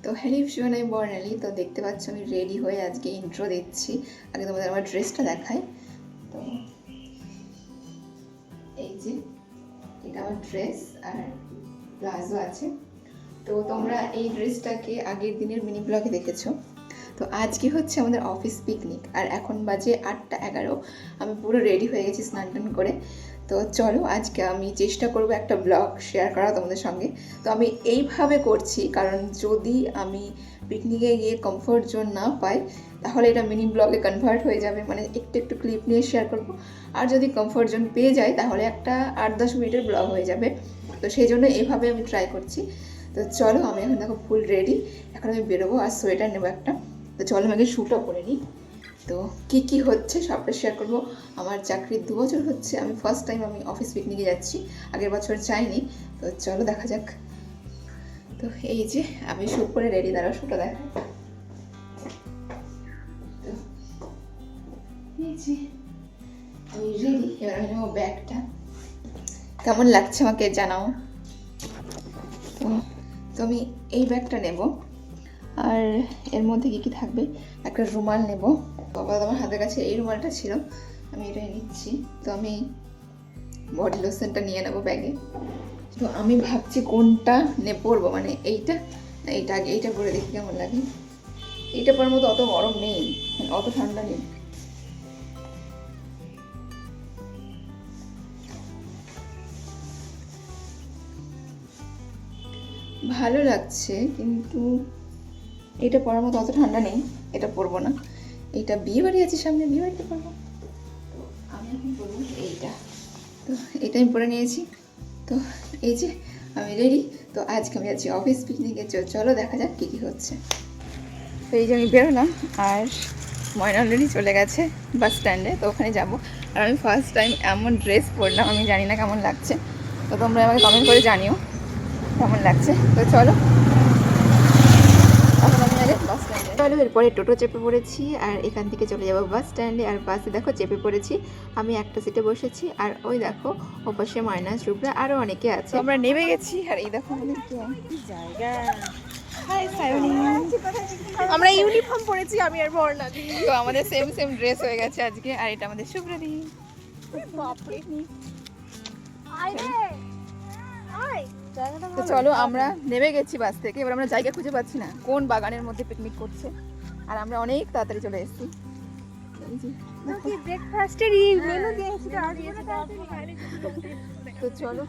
তো hello everyone, আমি বর্ণালী। তো দেখতে পাচ্ছ আমি রেডি হয়ে আজকে ইন্ট্রো দিচ্ছি। আগে তোমাদের আমার ড্রেসটা দেখাই। তো এই যে এটা আমার ড্রেস আর প্লাজো আছে। তো তোমরা এই ড্রেসটাকে আগের দিনের মিনি ব্লগে দেখেছো। তো আজকে হচ্ছে আমাদের অফিস পিকনিক আর এখন বাজে 8:11। আমি পুরো রেডি হয়ে গেছি স্নান টান করে। তো চলো আজকে আমি চেষ্টা করব একটা ব্লগ শেয়ার করা তোমাদের সঙ্গে। তো আমি এইভাবে করছি কারণ যদি আমি পিকনিকে গিয়ে কমফোর্ট জোন না পাই তাহলে এটা মিনি ব্লগে কনভার্ট হয়ে যাবে, মানে একটু একটু ক্লিপ নিয়ে শেয়ার করব। আর যদি কমফোর্ট জোন পেয়ে যাই তাহলে একটা 8-10 মিনিটের ব্লগ হয়ে যাবে। তো সেই জন্য এইভাবে আমি ট্রাই করছি। তো চলো আমি এখন দেখো ফুল রেডি, এখন আমি বেরোবো আর সোয়েটার নেবো একটা। তো চলো আমি আগে শ্যুটও করে নিই। তো কী কী হচ্ছে সবটা শেয়ার করবো। আমার চাকরির 2 বছর হচ্ছে, আমি ফার্স্ট টাইম আমি অফিস পিকনিকে যাচ্ছি, আগের বছর যাইনি। তো চলো দেখা যাক। তো এই যে আমি শ্যুট করে রেডি, দাঁড়াও শ্যুটটা দেখা। তো এই যে আমি রেডি, এবার আমি নেবো ব্যাগটা। কেমন লাগছে আমাকে জানাও। তো আমি এই ব্যাগটা নেব আর এর মধ্যে কী কী থাকবে, একটা রুমাল নেব। বাবা আমার হাতের কাছে এই রুমালটা ছিল, আমি এটাই নিচ্ছি। তো আমি বডি লোশনটা নিয়ে নেবো ব্যাগে। তো আমি ভাবছি কোনটা পরবো, মানে এইটা না এইটা, আগে এইটা পরে দেখি কেমন লাগে। এইটা পরার মতো অত গরম নেই, অত ঠান্ডা নেই। ভালো লাগছে কিন্তু এটা পরার মতো অত ঠান্ডা নেই, এটা পরবো না। এইটা বিয়ে বাড়ি আছে সামনে, বিয়ে বাড়িতে পরবো। তো আমি এখন পরবো এইটা। তো এটা আমি পরে নিয়েছি। তো এই যে আমি রেডি। তো আজকে আমি যাচ্ছি অফিস পিকনিকে। চলো দেখা যাক কী কী হচ্ছে। তো এই যে আমি বেরোলাম আর ময়না অলরেডি চলে গেছে বাস স্ট্যান্ডে। তো ওখানে যাবো। আর আমি ফার্স্ট টাইম এমন ড্রেস পরলাম, আমি জানি না কেমন লাগছে। তো তোমরা আমাকে কমেন্ট করে জানিও কেমন লাগছে। তো চলো এখন আমি আগে বাস স্ট্যান্ডে চলো। এরপরে টোটো চেপে পড়েছি আর এখান থেকে চলে যাবো বাস স্ট্যান্ডে। আর বাসে দেখো চেপে পড়েছি, আমি একটা সিটে বসেছি আর ওই দেখো ওপাশে ময়না, শুভ্রা আরও অনেকে আছে। আমরা নেমে গেছি আর এই দেখো আমাদের জায়গা। আমরা ইউনিফর্ম পরেছি, আমি আর বর্ণালী। তো আমাদের সেম সেম ড্রেস হয়ে গেছে আজকে। আর এটা আমাদের শুভ্রাদি। তো চলো আমরা নেমে গেছি বাস থেকে। এবার আমরা জায়গা খুঁজে পাচ্ছি না কোন বাগানের মধ্যে পিকনিক করছে। আর আমরা অনেক তাড়াতাড়ি চলে এসেছি। তো চলো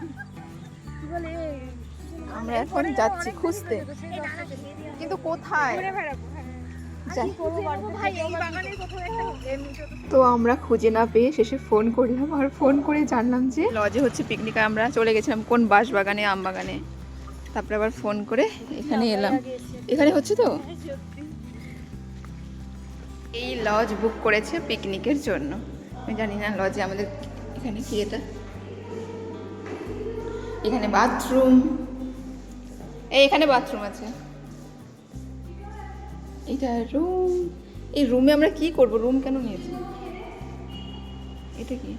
আমরা এখন যাচ্ছি খুঁজতে, কিন্তু কোথায়। তো আমরা খুঁজে না পেয়ে শেষে ফোন করলাম আর ফোন করে জানলাম যে লজে হচ্ছে পিকনিক। আমরা চলে গেছিলাম কোন বাঁশ বাগানে, আম বাগানে। তারপরে আবার ফোন করে এখানে এলাম। এখানে হচ্ছে তো এই লজ বুক করেছে পিকনিকের জন্য। আমি জানি না লজে আমাদের এখানে কি, এটা এখানে বাথরুম, এখানে বাথরুম আছে। এটা রুম। এই রুমে আমরা কি করব, রুম কেন নিয়েছি, এটা কি,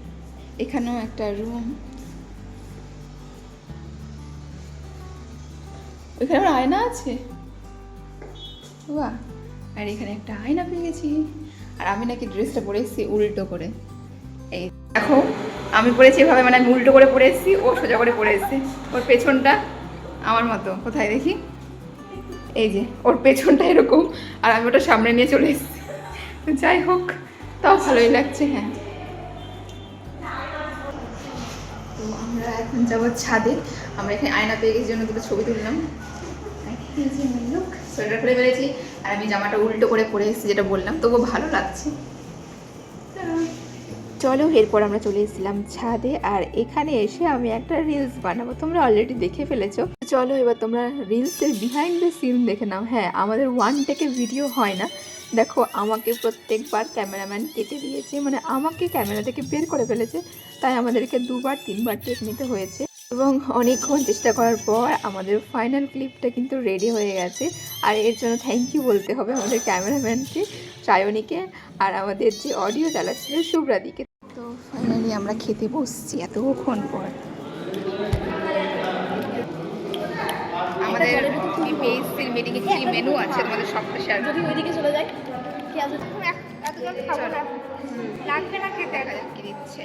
এখানেও একটা রুম। ওইখানে আমার আয়না আছে, বাহ। আর এখানে একটা আয়না পেয়ে গেছি। আর আমি নাকি ড্রেসটা পরে এসেছি উল্টো করে। এই দেখো আমি পরেছি এভাবে, মানে আমি উল্টো করে পরে এসেছি, ও সোজা করে পরে এসেছে। ওর পেছনটা আমার মতো, কোথায় দেখি, এই যে ওর পেছনটা এরকম আর আমি ওটা সামনে নিয়ে চলে এসেছি। যাই হোক, তাও ভালোই লাগছে। হ্যাঁ, তো আমরা এখন যাবো ছাদে। আমরা এখানে আয়না পেয়ে গেছি জন্য দুটো ছবি তুললাম। সোয়েটার খুলে বেরিয়েছি আর আমি জামাটা উল্টো করে পরে এসেছি, যেটা বললাম, তবুও ভালো লাগছে। চলো এরপর আমরা চলে এসেছিলাম ছাদে আর এখানে এসে আমি একটা রিলস বানাবো। তোমরা অলরেডি দেখে ফেলেছো। চলো এবার তোমরা রিলসের বিহাইন্ড দ্য সিন দেখে নাও। হ্যাঁ, আমাদের ওয়ান টেকে ভিডিও হয় না। দেখো আমাকে প্রত্যেকবার ক্যামেরাম্যান কেটে দিয়েছে, মানে আমাকে ক্যামেরা থেকে বের করে ফেলেছে। তাই আমাদেরকে 2-3বার টেক নিতে হয়েছে এবং অনেকক্ষণ চেষ্টা করার পর আমাদের ফাইনাল ক্লিপটা কিন্তু রেডি হয়ে গেছে। আর এর জন্য থ্যাংক ইউ বলতে হবে আমাদের ক্যামেরাম্যানকে, সায়নীকে, আর আমাদের যে অডিও চালাচ্ছিল শুভ্রাদিকে। তো ফাইনালি আমরা খেতে বসছি এতক্ষণ পর। আমাদের কেএসসির মিটিংয়ে কি মেনু আছে তোমাদের সবটা শেয়ার যদি ওইদিকে চলে যাই কি আছে এতজন খাবো না লাগবে না খেতে দেখা যাক কি দিচ্ছে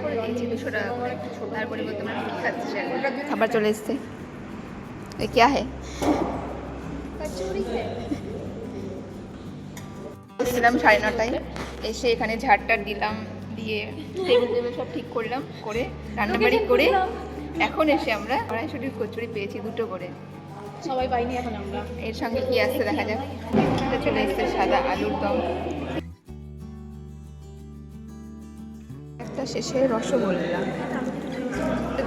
200 টাকা করে তারপরে বলতে পারি কি খাচ্ছে খাবার চলে এসছে এ क्या है কচুরি है এসেছিলাম 9:30টায় এসে এখানে ঝাড়টার দিলাম দিয়ে টেবিল সব ঠিক করলাম করে রান্নাবাড়ি করে এখন এসে আমরা কড়াইশুটির কচুরি পেয়েছি 2টো করে সবাই পাইনি এখন আমরা এর সঙ্গে কি আসছে দেখা যাক এটা চলে এসছে সাদা আলুর দম একটা শেষে রসগোল্লা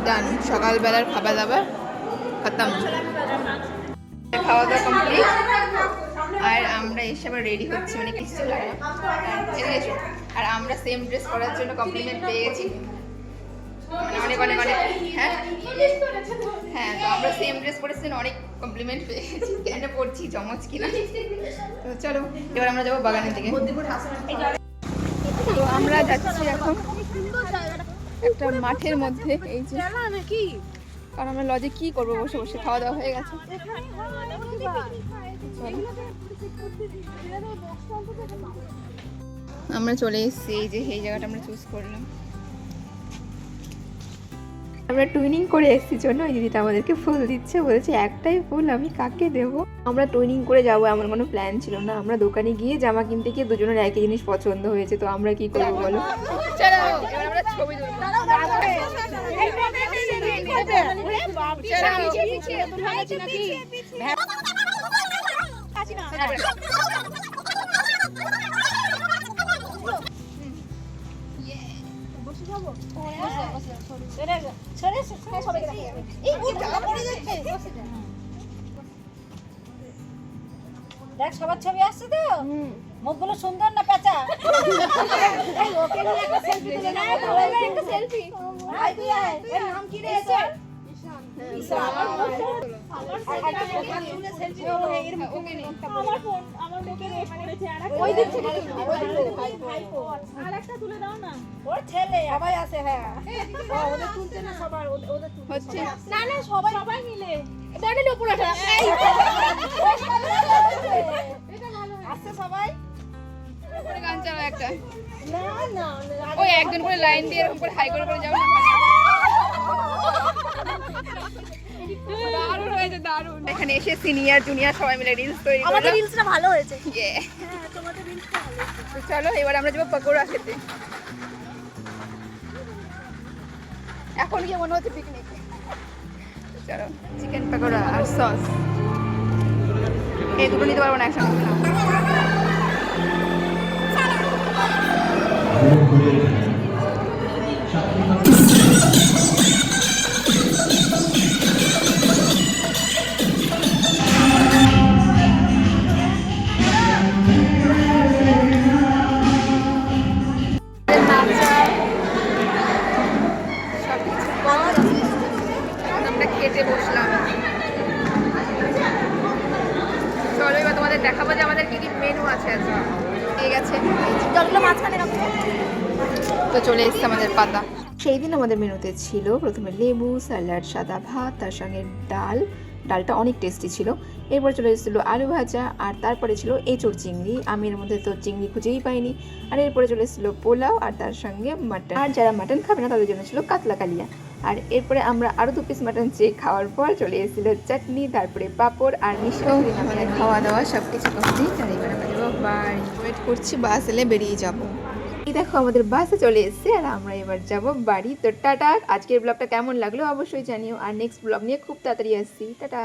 ডান সকালবেলার খাবার দাবার খতম খাওয়া দাওয়া কমপ্লিট আর আমরা এসে আবার রেডি হচ্ছি মানে কিছু লাগে না আর আমরা সেম ড্রেস পরার জন্য কমপ্লিমেন্ট পেয়ে গেছি মানে অনেক অনেক অনেক হ্যাঁ হ্যাঁ তো আমরা সেম ড্রেস পরেছি অনেক কমপ্লিমেন্ট পেয়ে গেছি কেন পড়ছি চমচ কিনা তো চলো এবার আমরা যাবো বাগানের দিকে তো আমরা যাচ্ছি এখন একটা মাঠের মধ্যে এই যে নাকি কারণ আমরা লজে কি করবো বসে বসে খাওয়া দাওয়া হয়ে গেছে আমরা চলে এসেছি এই যে এই জায়গাটা আমরা চুজ করলাম আমরা টুইনিং করে এসেছি জন্য ওই দিদিটা আমাদেরকে ফুল দিচ্ছে বলেছে একটাই ফুল আমি কাকে দেবো আমরা টুইনিং করে যাবো এমন কোনো প্ল্যান ছিল না আমরা দোকানে গিয়ে জামা কিনতে গিয়ে দুজনের একই জিনিস পছন্দ হয়েছে তো আমরা কি করবো বলো চলো এবার আমরা ছবি দেখ সবার ছবি আসছে তো মুখগুলো সুন্দর না পেঁচা ওকে নিয়ে একটা সেলফি তুলে নাও একটা সেলফি আই তুই আয় এর নাম কি রে এসে ওর ছেলে সবাই আছে হ্যাঁ ওদের তুলছে না সবার ওদের হচ্ছে না না সবাই মিলে ব্যাগের উপর ওঠা আসছে সবাই গান চাও একটা না না ওই একজন করে লাইন দিয়ে এরকম করে হাই করে যাও না দারুণ হয়েছে দারুণ এখানে এসে সিনিয়র জুনিয়র সবাই মিলে রিলস তৈরি করলাম আমাদের রিলসটা ভালো হয়েছে হ্যাঁ তোমাদের রিলসটা ভালো তো চলো এবার আমরা যাবো পকোড়া খেতে এখন কি মনে হচ্ছে পিকনিক চলো চিকেন পকোড়া আর সস এই দুটো নিতে পারবো না একসঙ্গে আমরা খেতে বসলাম চলো এবার তোমাদের দেখাবো যে আমাদের কি কি মেনু আছে আজকে ঠিক আছে জলগুলো মাঝখানে রাখো তো চলে এসছে আমাদের পাতা সেই দিন আমাদের মেনুতে ছিল প্রথমে লেবু স্যালাড সাদা ভাত তার সঙ্গে ডালটা অনেক টেস্টি ছিল এরপর চলে এসেছিলো আলু ভাজা আর তারপরে ছিল এঁচোড় চিংড়ি আমি এর মধ্যে তো চিংড়ি খুঁজেই পাইনি আর এরপরে চলে এসেছিলো পোলাও আর তার সঙ্গে মাটন আর যারা মাটন খাবে না তাদের জন্য ছিল কাতলা কালিয়া আর এরপরে আমরা আরও 2 পিস মাটন চেয়ে খাওয়ার পর চলে এসেছিলো চাটনি তারপরে পাঁপড় আর মিষ্টি আমাদের খাওয়া দাওয়া সব কিছু কমপ্লিট আর এবার আমরা যাবো বাড়ি ওয়েট করছি বাস এলে বেরিয়ে যাবো এই দেখো আমাদের বাসে চলে এসেছে আর আমরা এবার যাব বাড়ি তো টাটা আজকের ব্লগটা কেমন লাগলো অবশ্যই জানিও আর নেক্সট ব্লগ নিয়ে খুব তাড়াতাড়ি আসছি টাটা